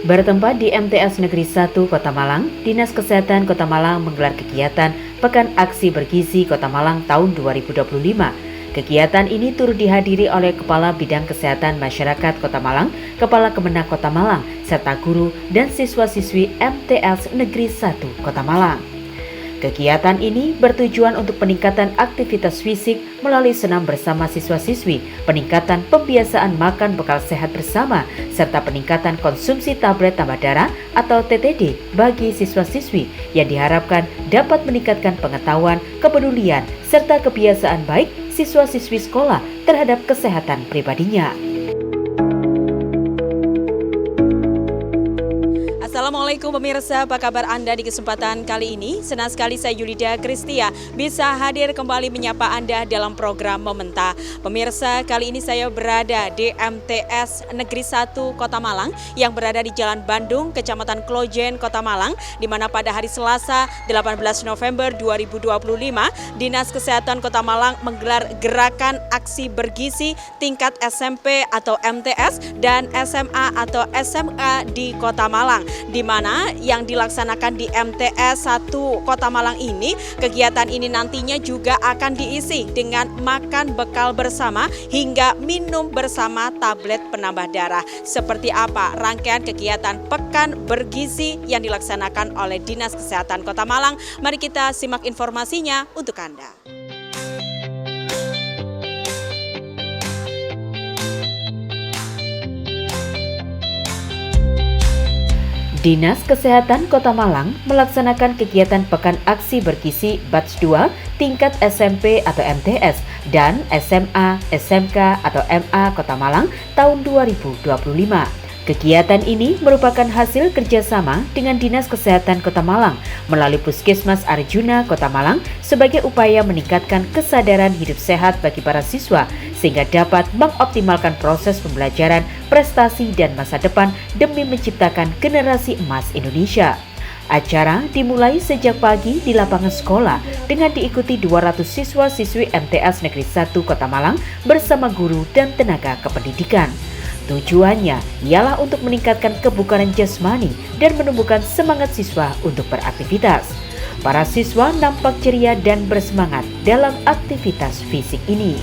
Bertempat di MTS Negeri 1 Kota Malang, Dinas Kesehatan Kota Malang menggelar kegiatan Pekan Aksi Bergizi Kota Malang tahun 2025. Kegiatan ini turut dihadiri oleh Kepala Bidang Kesehatan Masyarakat Kota Malang, Kepala Kemenak Kota Malang, serta guru dan siswa-siswi MTS Negeri 1 Kota Malang. Kegiatan ini bertujuan untuk peningkatan aktivitas fisik melalui senam bersama siswa-siswi, peningkatan pembiasaan makan bekal sehat bersama, serta peningkatan konsumsi tablet tambah darah atau TTD bagi siswa-siswi yang diharapkan dapat meningkatkan pengetahuan, kepedulian, serta kebiasaan baik siswa-siswi sekolah terhadap kesehatan pribadinya. Assalamualaikum pemirsa, apa kabar Anda di kesempatan kali ini? Senang sekali saya Yulida Kristia bisa hadir kembali menyapa Anda dalam program Momenta. Pemirsa, kali ini saya berada di MTS Negeri 1 Kota Malang yang berada di Jalan Bandung, Kecamatan Klojen, Kota Malang, di mana pada hari Selasa 18 November 2025, Dinas Kesehatan Kota Malang menggelar gerakan aksi bergizi tingkat SMP atau MTS dan SMA atau SMK di Kota Malang, di mana yang dilaksanakan di MTS 1 Kota Malang ini, kegiatan ini nantinya juga akan diisi dengan makan bekal bersama hingga minum bersama tablet penambah darah. Seperti apa rangkaian kegiatan Pekan Bergizi yang dilaksanakan oleh Dinas Kesehatan Kota Malang? Mari kita simak informasinya untuk Anda. Dinas Kesehatan Kota Malang melaksanakan kegiatan Pekan Aksi Bergizi Batch 2 tingkat SMP atau MTS dan SMA, SMK atau MA Kota Malang tahun 2025. Kegiatan ini merupakan hasil kerjasama dengan Dinas Kesehatan Kota Malang melalui Puskesmas Arjuna Kota Malang sebagai upaya meningkatkan kesadaran hidup sehat bagi para siswa sehingga dapat mengoptimalkan proses pembelajaran, prestasi, dan masa depan demi menciptakan generasi emas Indonesia. Acara dimulai sejak pagi di lapangan sekolah dengan diikuti 200 siswa-siswi MTS Negeri 1 Kota Malang bersama guru dan tenaga kependidikan. Tujuannya ialah untuk meningkatkan kebugaran jasmani dan menumbuhkan semangat siswa untuk beraktivitas. Para siswa nampak ceria dan bersemangat dalam aktivitas fisik ini.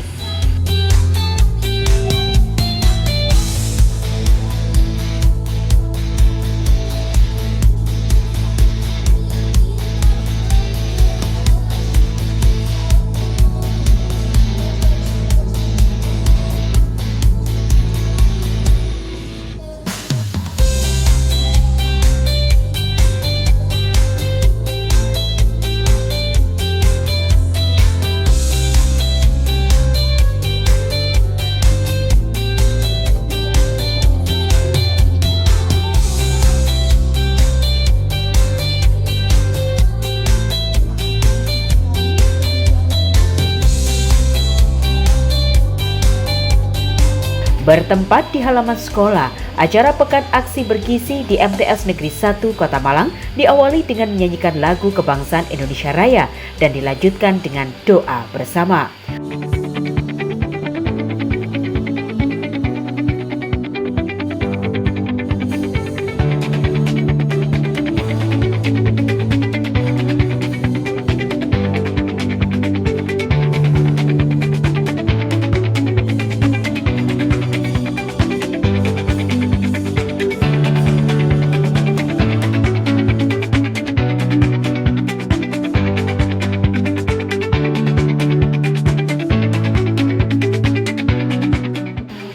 Bertempat di halaman sekolah, acara Pekan Aksi Bergizi di MTS Negeri 1 Kota Malang diawali dengan menyanyikan lagu kebangsaan Indonesia Raya dan dilanjutkan dengan doa bersama.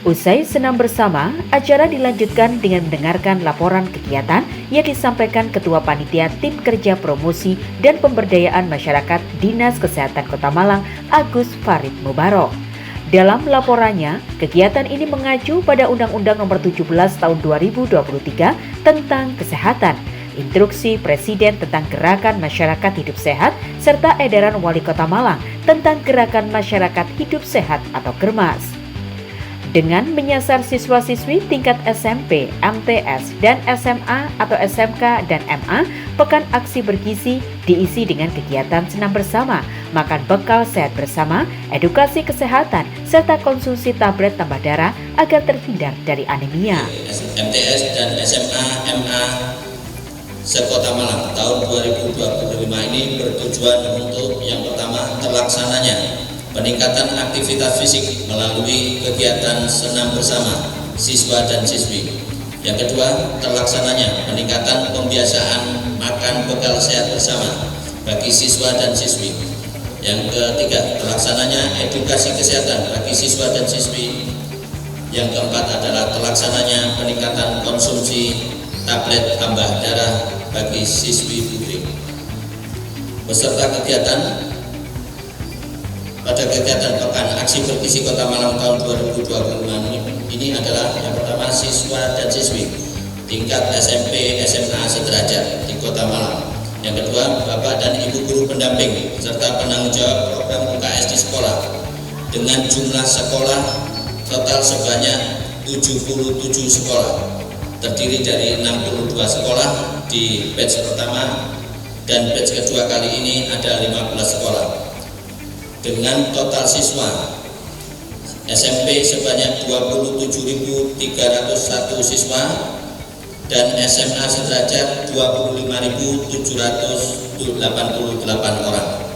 Usai senam bersama, acara dilanjutkan dengan mendengarkan laporan kegiatan yang disampaikan Ketua Panitia Tim Kerja Promosi dan Pemberdayaan Masyarakat Dinas Kesehatan Kota Malang, Agus Farid Mubarok. Dalam laporannya, kegiatan ini mengacu pada Undang-Undang Nomor 17 Tahun 2023 tentang Kesehatan, Instruksi Presiden tentang Gerakan Masyarakat Hidup Sehat, serta Edaran Wali Kota Malang tentang Gerakan Masyarakat Hidup Sehat atau Germas. Dengan menyasar siswa-siswi tingkat SMP, MTS, dan SMA atau SMK dan MA pekan aksi bergizi diisi dengan kegiatan senam bersama, makan bekal sehat bersama, edukasi kesehatan, serta konsumsi tablet tambah darah agar terhindar dari anemia. MTS dan SMA MA se-Kota Malang tahun 2025 ini bertujuan untuk yang pertama terlaksananya peningkatan aktivitas fisik melalui kegiatan senam bersama siswa dan siswi. Yang kedua, terlaksananya peningkatan pembiasaan makan bekal sehat bersama bagi siswa dan siswi. Yang ketiga, terlaksananya edukasi kesehatan bagi siswa dan siswi. Yang keempat adalah terlaksananya peningkatan konsumsi tablet tambah darah bagi siswi putri. Peserta kegiatan pada kegiatan Pekan Aksi Bergizi Kota Malang tahun 2025 ini adalah yang pertama siswa dan siswi tingkat SMP SMA sederajat di Kota Malang. Yang kedua, Bapak dan Ibu guru pendamping serta penanggung jawab program UKS di sekolah dengan jumlah sekolah total sebanyak 77 sekolah, terdiri dari 62 sekolah di batch pertama dan batch kedua kali ini ada 15 sekolah. Dengan total siswa SMP sebanyak 27.301 siswa dan SMA sederajat 25.788 orang.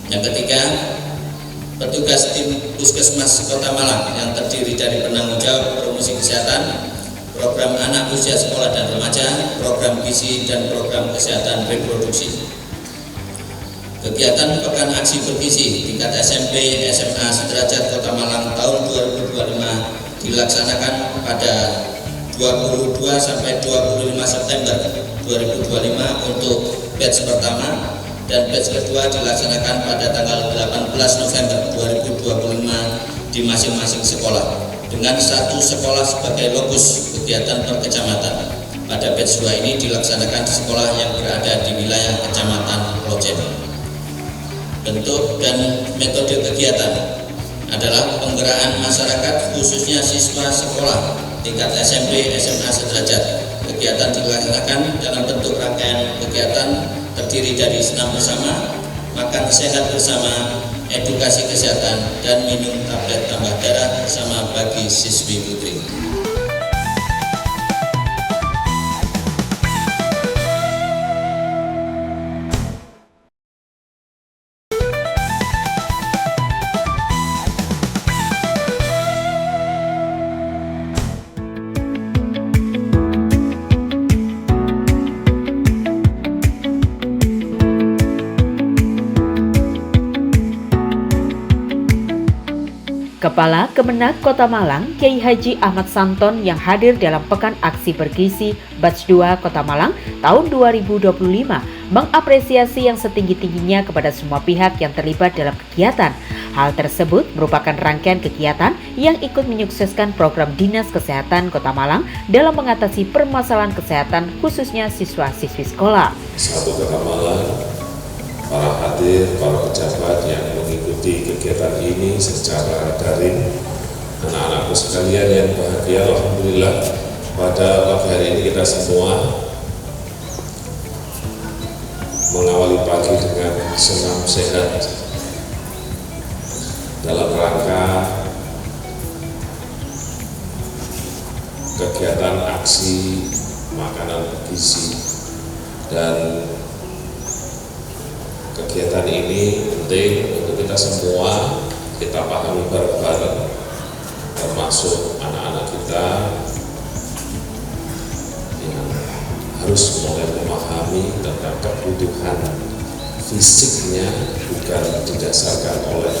Yang ketiga, petugas tim Puskesmas Kota Malang yang terdiri dari penanggung jawab promosi kesehatan, program anak usia sekolah dan remaja, program gizi dan program kesehatan reproduksi. Kegiatan Pekan Aksi Bergizi tingkat SMP SMA sederajat Kota Malang tahun 2025 dilaksanakan pada 22 sampai 25 September 2025 untuk batch pertama dan batch kedua dilaksanakan pada tanggal 18 November 2025 di masing-masing sekolah dengan satu sekolah sebagai lokus kegiatan per kecamatan. Pada batch 2 ini dilaksanakan di sekolah yang berada di wilayah Kecamatan Lojen. Bentuk dan metode kegiatan adalah penggerakkan masyarakat khususnya siswa sekolah tingkat SMP SMA sederajat. Kegiatan dilaksanakan dalam bentuk rangkaian kegiatan terdiri dari senam bersama, makan sehat bersama, edukasi kesehatan, dan minum tablet tambah darah bersama bagi siswi putri. Kepala Kemenak Kota Malang, Kiai Haji Ahmad Santon yang hadir dalam Pekan Aksi Bergizi Batch 2 Kota Malang tahun 2025 mengapresiasi yang setinggi-tingginya kepada semua pihak yang terlibat dalam kegiatan. Hal tersebut merupakan rangkaian kegiatan yang ikut menyukseskan program Dinas Kesehatan Kota Malang dalam mengatasi permasalahan kesehatan khususnya siswa-siswi sekolah. Satu Kota Malang, para hadir, para pejabat yang mengikuti kegiatan ini secara daring, anak-anakku sekalian yang bahagia, alhamdulillah pada pagi hari ini kita semua mengawali pagi dengan senam sehat dalam rangka kegiatan aksi makanan bergizi. Dan kegiatan ini penting untuk kita semua, kita pahami bareng-bareng, termasuk anak-anak kita yang harus mulai memahami tentang kebutuhan fisiknya, bukan didasarkan oleh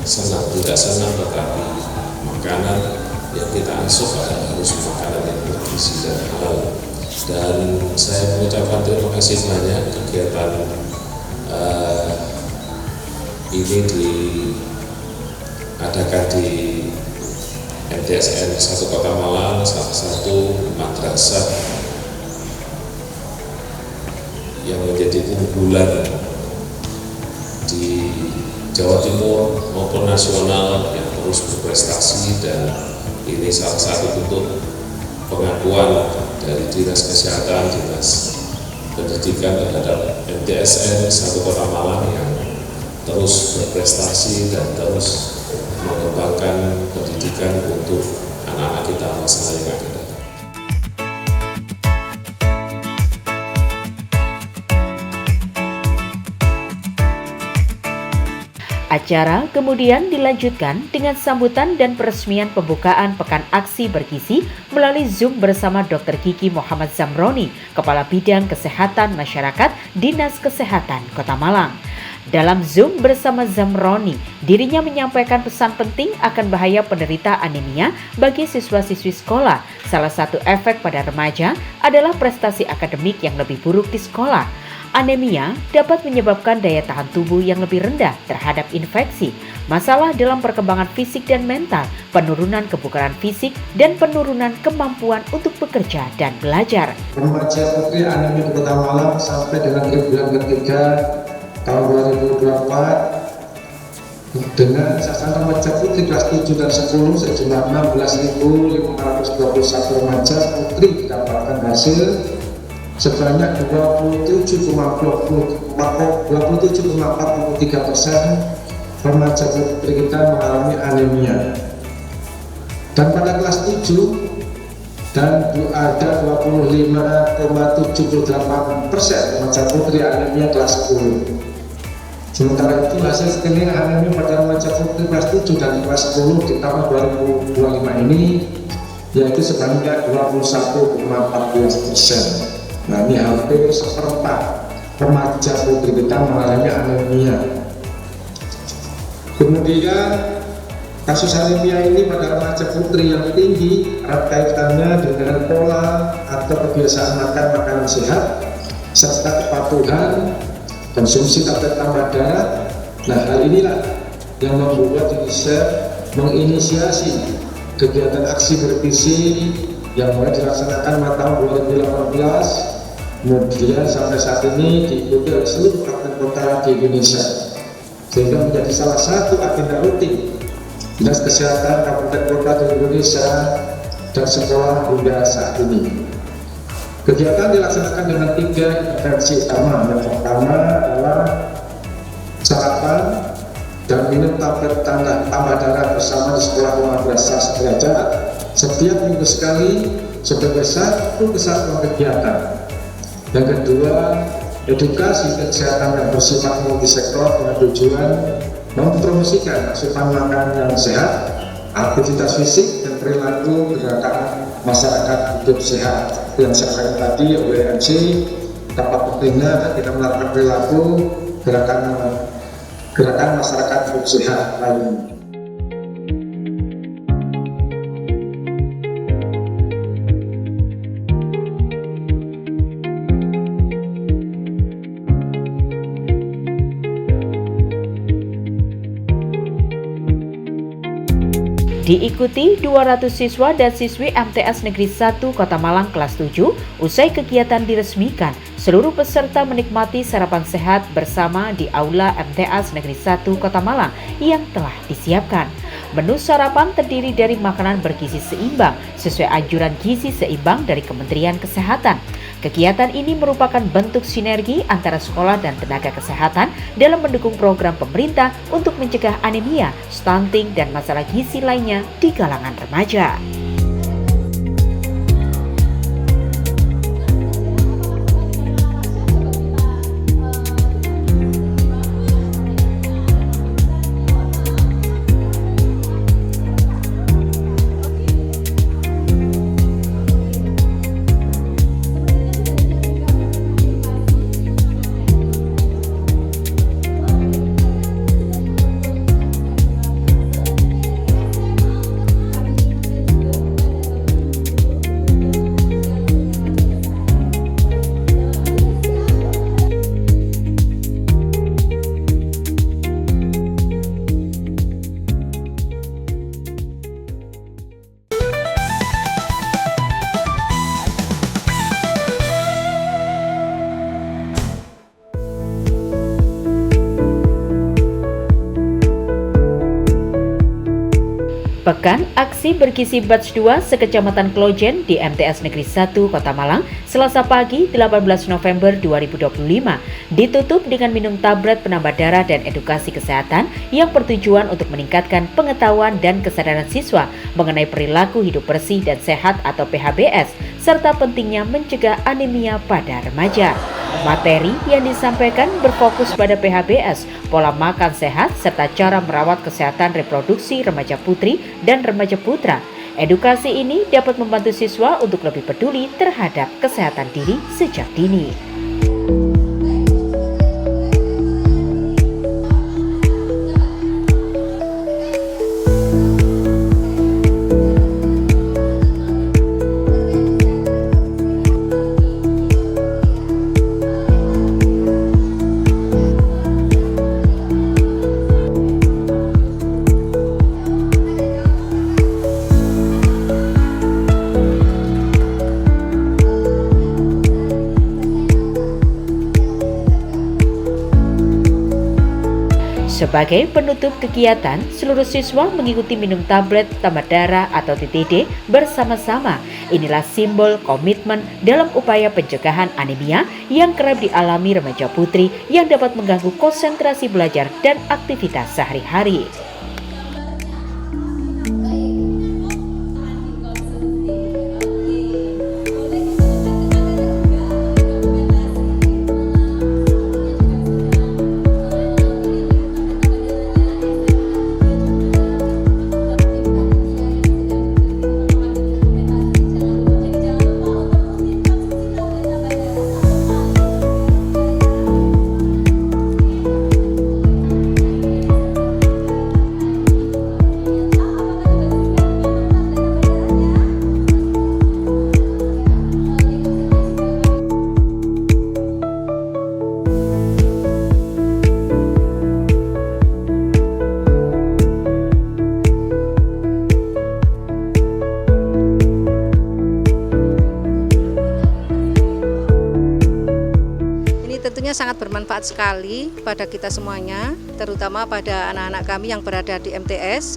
senang tidak senang, tetapi makanan yang kita asup adalah harus makanan yang bergizi dan halal. Dan saya mengucapkan terima kasih banyak kegiatan ini diadakan di MTSN 1 Kota Malang, salah satu madrasah yang menjadi unggulan di Jawa Timur maupun nasional yang terus berprestasi, dan ini salah satu bentuk pengakuan dari Dinas Kesehatan, Dinas pendidikan terhadap MTSN Satu Kota Malang yang terus berprestasi dan terus mengembangkan pendidikan untuk anak-anak kita masa yang akan datang. Acara kemudian dilanjutkan dengan sambutan dan peresmian pembukaan Pekan Aksi Bergizi melalui Zoom bersama Dr. Kiki Muhammad Zamroni, Kepala Bidang Kesehatan Masyarakat Dinas Kesehatan Kota Malang. Dalam Zoom bersama Zamroni, dirinya menyampaikan pesan penting akan bahaya penderita anemia bagi siswa-siswi sekolah. Salah satu efek pada remaja adalah prestasi akademik yang lebih buruk di sekolah. Anemia dapat menyebabkan daya tahan tubuh yang lebih rendah terhadap infeksi, masalah dalam perkembangan fisik dan mental, penurunan kebugaran fisik, dan penurunan kemampuan untuk bekerja dan belajar. Remaja putri anemia Kota Malang sampai dengan bulan ketiga tahun 2024 dengan sasaran remaja putri kelas 7 dan 10 sejumlah 16.521 remaja putri mendapatkan hasil sebanyak 27,43% remaja putri kita mengalami anemia. Dan pada kelas 7 dan ada 25,78% remaja putri anemia kelas 10. Sementara itu hasil screening anemia pada remaja putri kelas 7 dan kelas 10 di tahun 2025 ini yaitu sebanyak 21,14%. Nah, ini hampir seperempat remaja putri kita mengalami anemia. Kemudian kasus anemia ini pada remaja putri yang tinggi erat kaitannya dengan pola atau kebiasaan makan makanan sehat serta kepatuhan konsumsi tablet tambah darah. Nah, hal inilah yang membuat UNICEF menginisiasi kegiatan aksi bergizi yang mulai dilaksanakan pada tahun 2018. Kemudian sampai saat ini diikuti oleh seluruh kabupaten kota di Indonesia, sehingga menjadi salah satu agenda rutin Dinas Kesehatan kabupaten kota di Indonesia dan sekolah hingga saat ini. Kegiatan dilaksanakan dengan 3 intervensi utama. Yang pertama adalah sarapan dan minum tablet tambah darah bersama di sekolah madrasah sederajat setiap minggu sekali sebagai satu kesatuan kegiatan. Yang kedua, edukasi kesehatan yang bersifat multisektor dengan tujuan mempromosikan asupan makanan yang sehat, aktivitas fisik, dan perilaku gerakan masyarakat hidup sehat. Yang saya katakan tadi oleh MC, dapat pentingnya kita melakukan perilaku gerakan masyarakat hidup sehat lainnya. Diikuti 200 siswa dan siswi MTS Negeri 1 Kota Malang kelas 7, usai kegiatan diresmikan, seluruh peserta menikmati sarapan sehat bersama di Aula MTS Negeri 1 Kota Malang yang telah disiapkan. Menu sarapan terdiri dari makanan bergizi seimbang sesuai anjuran gizi seimbang dari Kementerian Kesehatan. Kegiatan ini merupakan bentuk sinergi antara sekolah dan tenaga kesehatan dalam mendukung program pemerintah untuk mencegah anemia, stunting, dan masalah gizi lainnya di kalangan remaja. Pekan Aksi Bergizi Batch 2 sekecamatan Klojen di MTS Negeri 1 Kota Malang, Selasa pagi 18 November 2025, ditutup dengan minum tablet penambah darah dan edukasi kesehatan yang bertujuan untuk meningkatkan pengetahuan dan kesadaran siswa mengenai perilaku hidup bersih dan sehat atau PHBS, serta pentingnya mencegah anemia pada remaja. Materi yang disampaikan berfokus pada PHBS, pola makan sehat, serta cara merawat kesehatan reproduksi remaja putri dan remaja putra. Edukasi ini dapat membantu siswa untuk lebih peduli terhadap kesehatan diri sejak dini. Sebagai penutup kegiatan, seluruh siswa mengikuti minum tablet tambah darah atau TTD bersama-sama. Inilah simbol komitmen dalam upaya pencegahan anemia yang kerap dialami remaja putri yang dapat mengganggu konsentrasi belajar dan aktivitas sehari-hari. Tentunya sangat bermanfaat sekali pada kita semuanya, terutama pada anak-anak kami yang berada di MTS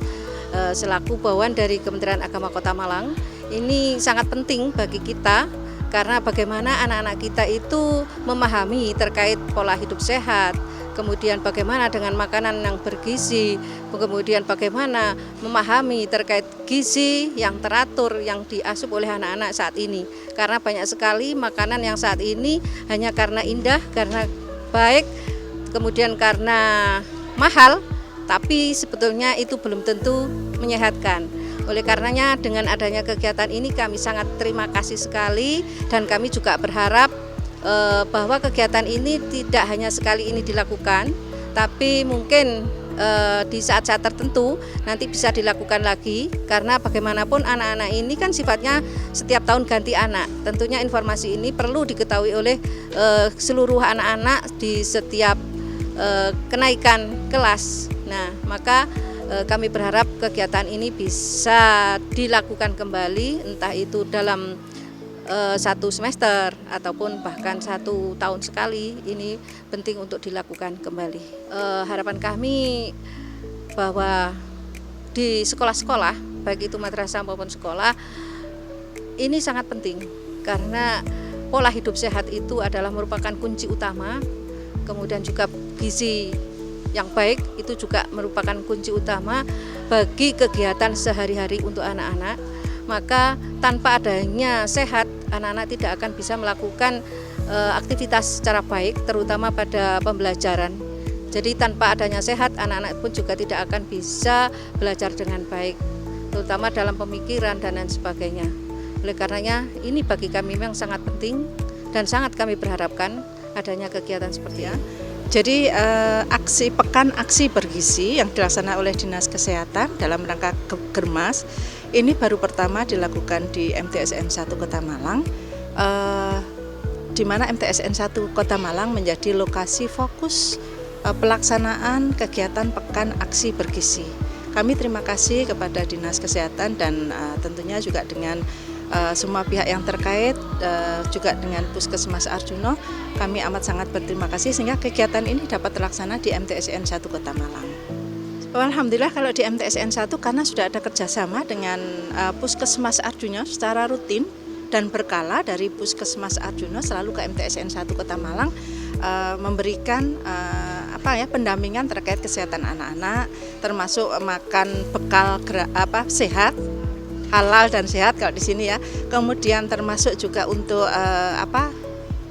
selaku bawahan dari Kementerian Agama Kota Malang. Ini sangat penting bagi kita karena bagaimana anak-anak kita itu memahami terkait pola hidup sehat, kemudian bagaimana dengan makanan yang bergizi, kemudian bagaimana memahami terkait gizi yang teratur yang diasup oleh anak-anak saat ini. Karena banyak sekali makanan yang saat ini hanya karena indah, karena baik, kemudian karena mahal, tapi sebetulnya itu belum tentu menyehatkan. Oleh karenanya dengan adanya kegiatan ini kami sangat terima kasih sekali dan kami juga berharap bahwa kegiatan ini tidak hanya sekali ini dilakukan, tapi mungkin di saat-saat tertentu nanti bisa dilakukan lagi karena bagaimanapun anak-anak ini kan sifatnya setiap tahun ganti anak. Tentunya informasi ini perlu diketahui oleh seluruh anak-anak di setiap kenaikan kelas. Nah, maka kami berharap kegiatan ini bisa dilakukan kembali, entah itu dalam 1 semester ataupun bahkan 1 tahun sekali. Ini penting untuk dilakukan kembali. Harapan kami bahwa di sekolah-sekolah, baik itu madrasah maupun sekolah, ini sangat penting karena pola hidup sehat itu adalah merupakan kunci utama. Kemudian juga gizi yang baik itu juga merupakan kunci utama bagi kegiatan sehari-hari untuk anak-anak. Maka tanpa adanya sehat, anak-anak tidak akan bisa melakukan aktivitas secara baik, terutama pada pembelajaran. Jadi tanpa adanya sehat, anak-anak pun juga tidak akan bisa belajar dengan baik, terutama dalam pemikiran dan lain sebagainya. Oleh karenanya ini bagi kami memang sangat penting dan sangat kami berharapkan adanya kegiatan seperti ini. Jadi pekan aksi bergizi yang dilaksanakan oleh Dinas Kesehatan dalam rangka Germas ini baru pertama dilakukan di MTSN 1 Kota Malang, di mana MTSN 1 Kota Malang menjadi lokasi fokus pelaksanaan kegiatan pekan aksi bergizi. Kami terima kasih kepada Dinas Kesehatan dan tentunya juga dengan semua pihak yang terkait, juga dengan Puskesmas Arjuno, kami amat sangat berterima kasih sehingga kegiatan ini dapat terlaksana di MTSN 1 Kota Malang. Alhamdulillah kalau di MTSN 1 karena sudah ada kerjasama dengan Puskesmas Arjuna secara rutin dan berkala dari Puskesmas Arjuna selalu ke MTSN 1 Kota Malang memberikan pendampingan terkait kesehatan anak-anak, termasuk makan bekal sehat, halal dan sehat kalau di sini ya. Kemudian termasuk juga untuk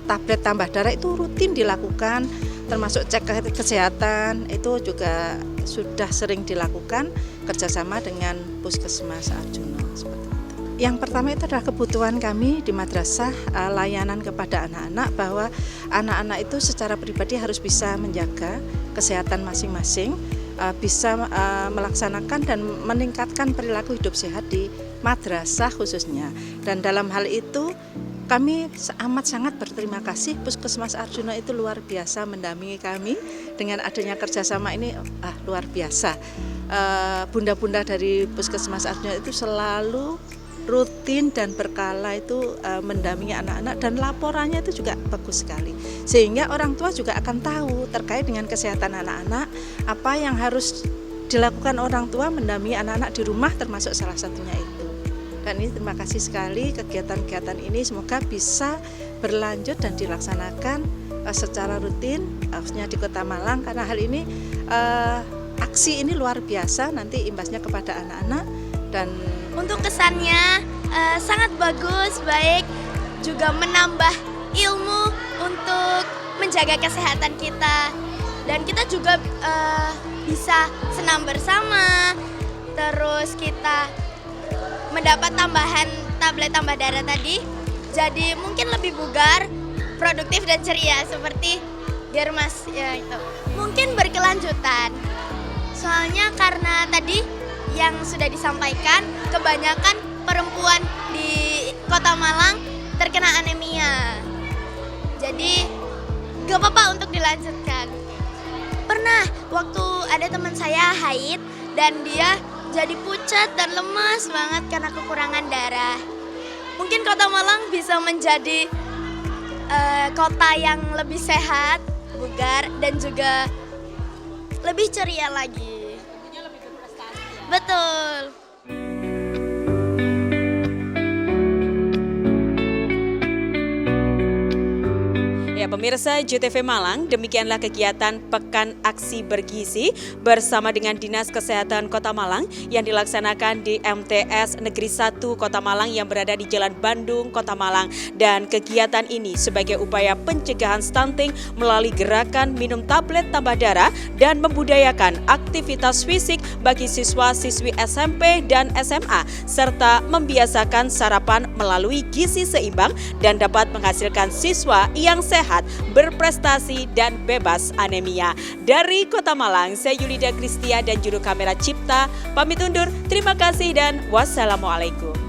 tablet tambah darah itu rutin dilakukan, termasuk cek kesehatan itu juga sudah sering dilakukan kerjasama dengan Puskesmas Arjuna seperti itu. Yang pertama itu adalah kebutuhan kami di madrasah layanan kepada anak-anak, bahwa anak-anak itu secara pribadi harus bisa menjaga kesehatan masing-masing, bisa melaksanakan dan meningkatkan perilaku hidup sehat di madrasah khususnya. Dan dalam hal itu kami amat sangat berterima kasih, Puskesmas Arjuna itu luar biasa mendampingi kami. Dengan adanya kerjasama ini luar biasa. Bunda-bunda dari Puskesmas Arjuna itu selalu rutin dan berkala itu mendampingi anak-anak, dan laporannya itu juga bagus sekali. Sehingga orang tua juga akan tahu terkait dengan kesehatan anak-anak, apa yang harus dilakukan orang tua mendampingi anak-anak di rumah, termasuk salah satunya itu. Dan ini terima kasih sekali kegiatan-kegiatan ini, semoga bisa berlanjut dan dilaksanakan secara rutin khususnya di Kota Malang, karena hal ini aksi ini luar biasa nanti imbasnya kepada anak-anak. Dan untuk kesannya sangat bagus, baik, juga menambah ilmu untuk menjaga kesehatan kita, dan kita juga bisa senam bersama, terus kita mendapat tambahan tablet tambah darah tadi, jadi mungkin lebih bugar, produktif dan ceria seperti Germas ya itu. Mungkin berkelanjutan, soalnya karena tadi yang sudah disampaikan kebanyakan perempuan di Kota Malang terkena anemia, jadi gak apa-apa untuk dilanjutkan. Pernah waktu ada teman saya haid dan dia jadi pucat dan lemas banget karena kekurangan darah. Mungkin Kota Malang bisa menjadi kota yang lebih sehat, bugar, dan juga lebih ceria lagi. Lebih berprestasi ya? Betul. Ya, pemirsa JTV Malang, demikianlah kegiatan Pekan Aksi Bergizi bersama dengan Dinas Kesehatan Kota Malang yang dilaksanakan di MTS Negeri 1 Kota Malang yang berada di Jalan Bandung, Kota Malang. Dan kegiatan ini sebagai upaya pencegahan stunting melalui gerakan minum tablet tambah darah dan membudayakan aktivitas fisik bagi siswa-siswi SMP dan SMA, serta membiasakan sarapan melalui gizi seimbang dan dapat menghasilkan siswa yang sehat, berprestasi, dan bebas anemia. Dari Kota Malang, saya Yulida Kristia dan juru kamera Cipta pamit undur. Terima kasih dan wassalamualaikum.